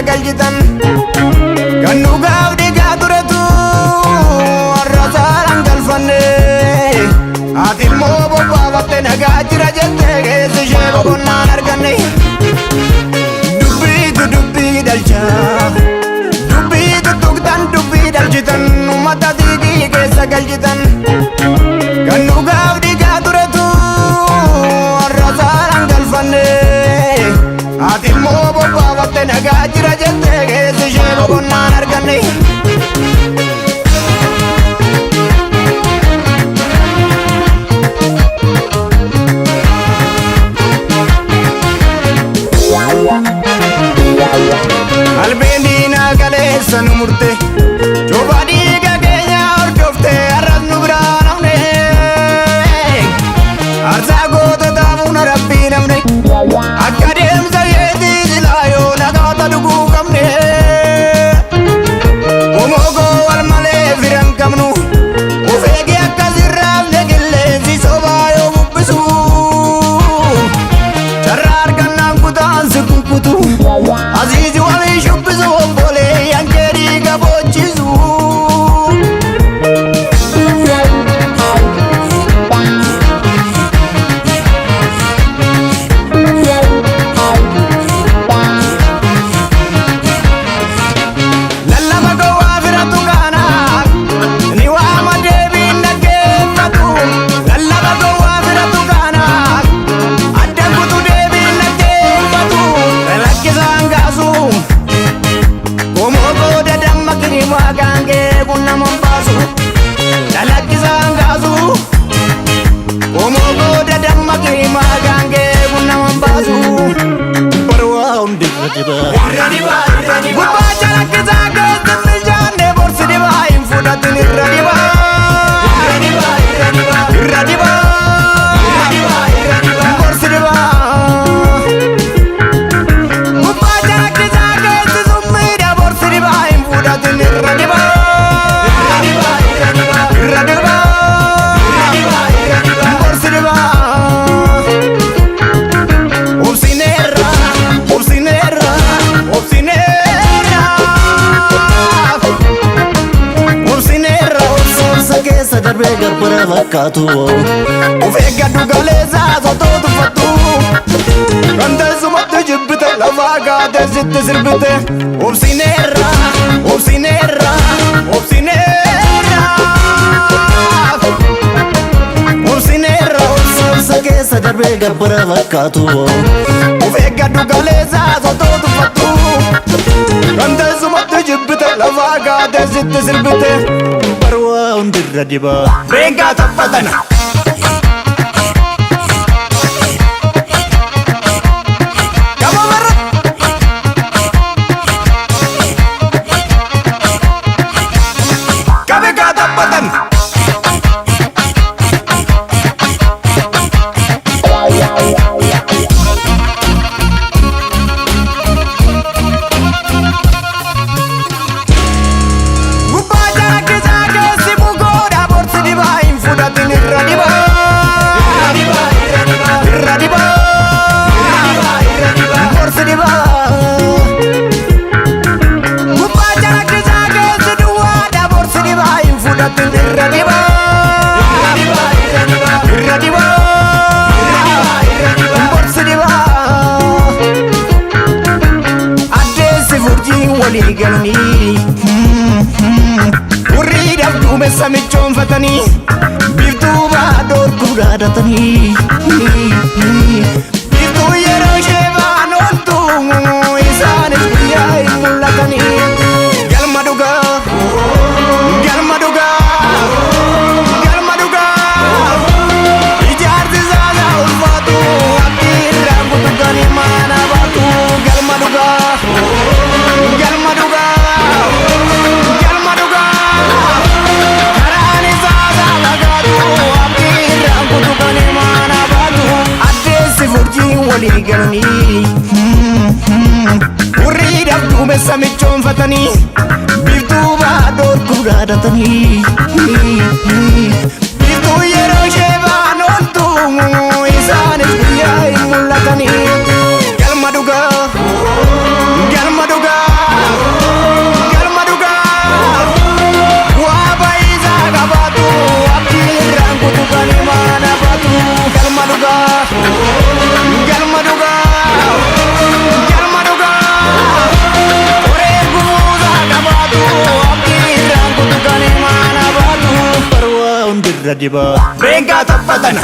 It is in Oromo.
galjitan kan dhugaaf dhiigaa turetu arrasaan galfanne ati ilmoo bobbaafatte nagaa jira jettee keessi ishee boqonnaan arganne dubbii dhalcha dubbii tuttuqtan dubbii dhalchitan uummata dhiigii keessa galchitan kan dhugaaf dhiigaa turetu arrasaan galfanne ati ilmoo bobbaafatte nagaa jira jettee keessi ishee boqonnaan arganne qalbiin diinaa kaleessa nu murte cubaa dhiiga keenya hordofte arras nu biraa namne aarsaa goototaaf humna rabbii namne akka deemsa yeetii silaa yoo nagaata dhuguu qabne omoogoo wal malee firan qabnu of eegi akkas irraafne qilleensi sobaa yoo bubbisu carraa argannaan kutaan si kukkutu aziizi walii shubbisu obbolee yankee dhiiga boochisu lallaba gowwaa firatu kaana ni waama deebiin dhaggeeffatu lallaba gowwaa firatu kaana adda kutu deebiin dhaggeeffatu lakkisaan kaasu omoogoo dadammaqni maqaan kee kun nama baasu lakkisaan kaasu omoogoo dadammaqni maqaan kee kun nama baasu barwaa hundi irra dibaa gubbaa jalakkisaa keessa milchaanne borsi dibaa hin fudhatin irra dibaa borsi dibaa gubbaa jalakkisaa keessa summiidha borsi dibaa hin fudhatin irra dibaa borsi dibaa obsineerra obsineerra obsineerra obsineerra obsoorsa keessa darbee garbara fakkaatu of eeggadhu galeessaa sotoo tuffattu kan teessumatti jibbite lafaa kaatee sitti sirbite obsineerra obsineerra obsineerra obsineerra obsoorsa keessa darbee garbara fakkaatu of eeggadhu galeessaa sotoo tuffattu kan teessumatti jibbite lafaa kaatee sitti sirbite barwaa hundirra dibaa beengaa taphatana warriidhaaf duumessa michoonfatanii biiftuu baadhoor gurraadatanii biiftuu yeroo ishee baan ooltu isaanis guyyaa hin mul'atanii galma dhugaa galma dhugaa galma dhugaa ijaarsi isaa ulfaatu walii galanii warri dhabduu meessa michoonfatanii biiftuu baadootu gaadatanii biiftuu yeroo ishee baan ooltu isaanis guyyaa hin mul'atanii galma dhugaa galma dhugaa galma dhugaa waa baay'isaa qabaatu abdiin irraan kutu kan imaana baatu galma dhugaa galma dhugaa galma dhugaa qoree guutaa qabaatu abdiin irraan kutu kan imaana baatu barwaa hundirra dibaa beengaa taphatana